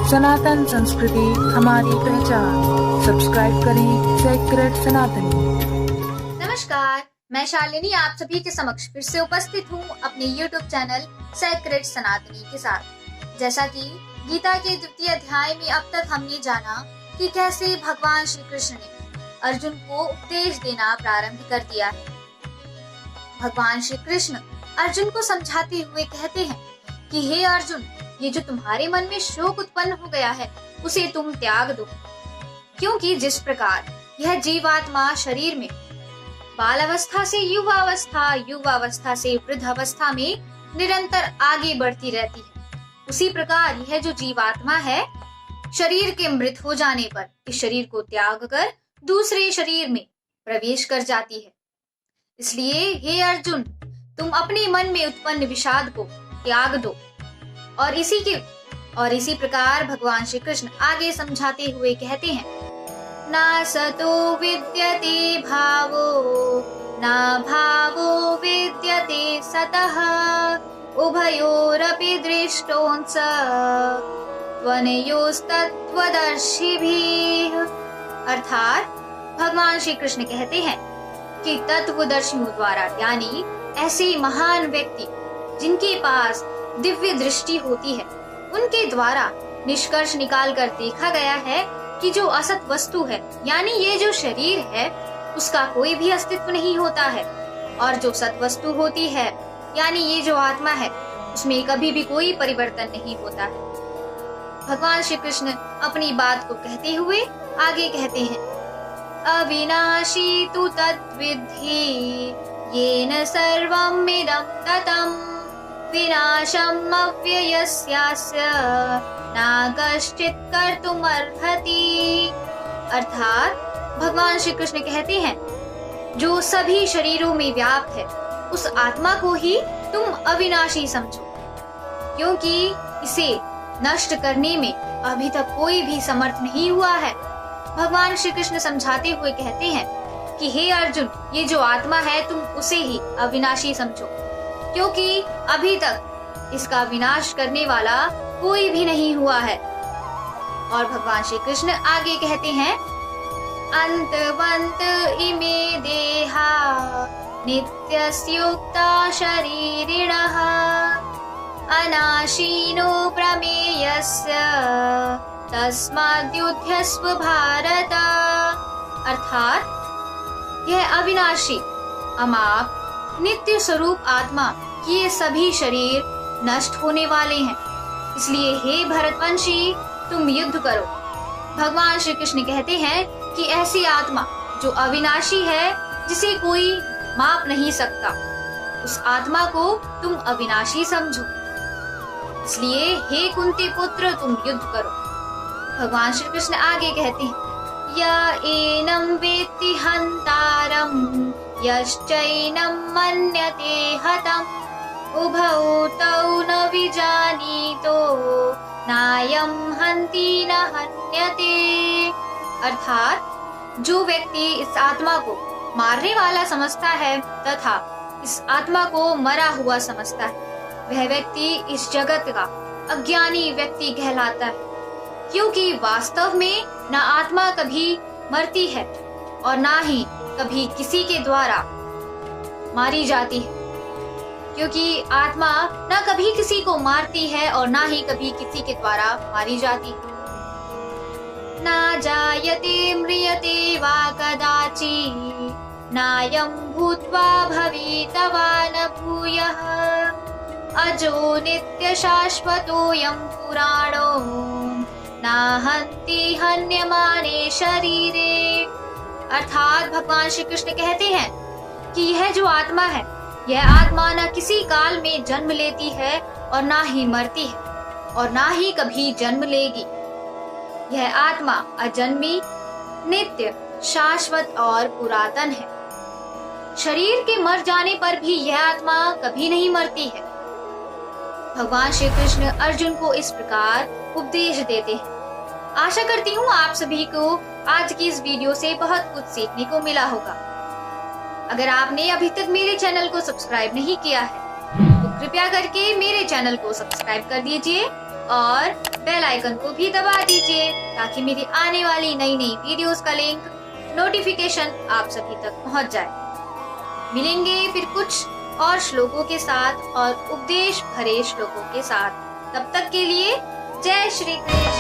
सनातन संस्कृति हमारी पहचान। सब्सक्राइब करें सेक्रेड सनातनी। नमस्कार, मैं शालिनी आप सभी के समक्ष फिर से उपस्थित हूँ अपने YouTube चैनल सेक्रेड सनातनी के साथ। जैसा कि गीता के द्वितीय अध्याय में अब तक हमने जाना कि कैसे भगवान श्री कृष्ण ने अर्जुन को उपदेश देना प्रारंभ कर दिया है। भगवान श्री कृष्ण अर्जुन को समझाते हुए कहते हैं कि हे अर्जुन, ये जो तुम्हारे मन में शोक उत्पन्न हो गया है उसे तुम त्याग दो, क्योंकि जिस प्रकार यह जीवात्मा शरीर में बालावस्था से युवावस्था, युवावस्था से वृद्धावस्था में निरंतर आगे बढ़ती रहती है, उसी प्रकार यह जो जीवात्मा है शरीर के मृत हो जाने पर इस शरीर को त्याग कर दूसरे शरीर में प्रवेश कर जाती है। इसलिए हे अर्जुन, तुम अपने मन में उत्पन्न विषाद को त्याग दो। और इसी प्रकार भगवान श्री कृष्ण आगे समझाते हुए कहते हैं, ना सतो विद्यते भावो ना भावो विद्यते सतः उभयोरपि दृष्टोंस त्वनयोस्तत्त्वदर्शिभिः। अर्थात भगवान श्री कृष्ण कहते हैं कि तत्वदर्शियों द्वारा, यानी ऐसे महान व्यक्ति जिनके पास दिव्य दृष्टि होती है, उनके द्वारा निष्कर्ष निकालकर देखा गया है कि जो असत वस्तु है, यानी ये जो शरीर है, उसका कोई भी अस्तित्व नहीं होता है, और जो सत वस्तु होती है, यानी ये जो आत्मा है, उसमें कभी भी कोई परिवर्तन नहीं होता है। भगवान श्री कृष्ण अपनी बात को कहते हुए आगे कहते हैं, अविनाशी तु तद्विद्धि येन सर्वम् इदं ततं विनाशम् अव्ययस्यास्य न कश्चित् कर्तुमर्हति। अर्थात भगवान श्री कृष्ण कहते हैं, जो सभी शरीरों में व्याप्त है उस आत्मा को ही तुम अविनाशी समझो, क्योंकि इसे नष्ट करने में अभी तक कोई भी समर्थ नहीं हुआ है। भगवान श्री कृष्ण समझाते हुए कहते हैं कि हे अर्जुन, ये जो आत्मा है तुम उसे ही अविनाशी समझो, क्योंकि अभी तक इसका विनाश करने वाला कोई भी नहीं हुआ है। और भगवान श्री कृष्ण आगे कहते हैं, अंतवंत इमे देहा नित्यस्योक्ता शरीरिणः अनाशीनो प्रमेयस्य तस्माद्युध्यस्व भारत। अर्थात यह अविनाशी अमाप नित्य स्वरूप आत्मा कि ये सभी शरीर नष्ट होने वाले हैं, इसलिए हे भरतवंशी तुम युद्ध करो। भगवान श्री कृष्ण कहते हैं कि ऐसी आत्मा जो अविनाशी है, जिसे कोई माप नहीं सकता, उस आत्मा को तुम अविनाशी समझो। इसलिए हे कुंती पुत्र तुम युद्ध करो। भगवान श्री कृष्ण आगे कहते हैं, य एनं वेत्ति हन्तारं यश्चैनं मन्यते हतम् उभौ तौ न विजानीतो नायं हन्ति न हन्यते। अर्थात जो व्यक्ति इस आत्मा को मारने वाला समझता है तथा इस आत्मा को मरा हुआ समझता है, वह व्यक्ति इस जगत का अज्ञानी व्यक्ति कहलाता है, क्योंकि वास्तव में न आत्मा कभी मरती है और ना ही कभी किसी के द्वारा मारी जाती है, क्योंकि आत्मा न कभी किसी को मारती है और ना ही कभी किसी के द्वारा मारी जाती है। ना जायते म्रियते वा कदाचित् नायं भूत्वा भवितवा न भूयः अजो नित्य शाश्वतोऽयं पुराणो नाहन्ति हन्यमाने शरीरे। अर्थात भगवान श्री कृष्ण कहते हैं कि यह जो आत्मा है, यह आत्मा न किसी काल में जन्म लेती है और ना ही मरती है और ना ही कभी जन्म लेगी। यह आत्मा अजन्मी, नित्य, शाश्वत और पुरातन है। शरीर के मर जाने पर भी यह आत्मा कभी नहीं मरती है। भगवान श्री कृष्ण अर्जुन को इस प्रकार उपदेश देते हैं। आशा करती हूँ आप सभी को आज की इस वीडियो से बहुत कुछ सीखने को मिला होगा। अगर आपने अभी तक मेरे चैनल को सब्सक्राइब नहीं किया है तो कृपया करके मेरे चैनल को सब्सक्राइब कर दीजिए और बेल आइकन को भी दबा दीजिए ताकि मेरी आने वाली नई नई वीडियोस का लिंक नोटिफिकेशन आप सभी तक पहुंच जाए। मिलेंगे फिर कुछ और श्लोकों के साथ और उपदेश भरे श्लोकों के साथ। तब तक के लिए जय श्री कृष्ण।